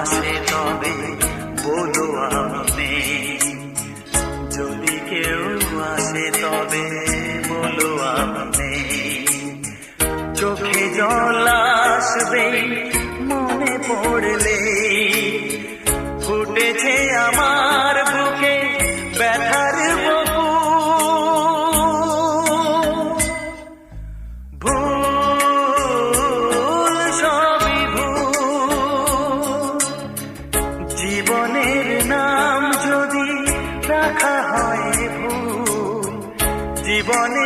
আসে তবে বলো আমি, যদি কেউ আসে তবে বলো আমি। চোখে জল আসবে মনে পড়লে, ফুটেছে আমার বুকে ব্যথার বপু। ভুল সবই ভুল, জীবনের নাম যদি রাখা হয় ভুল, জীবনে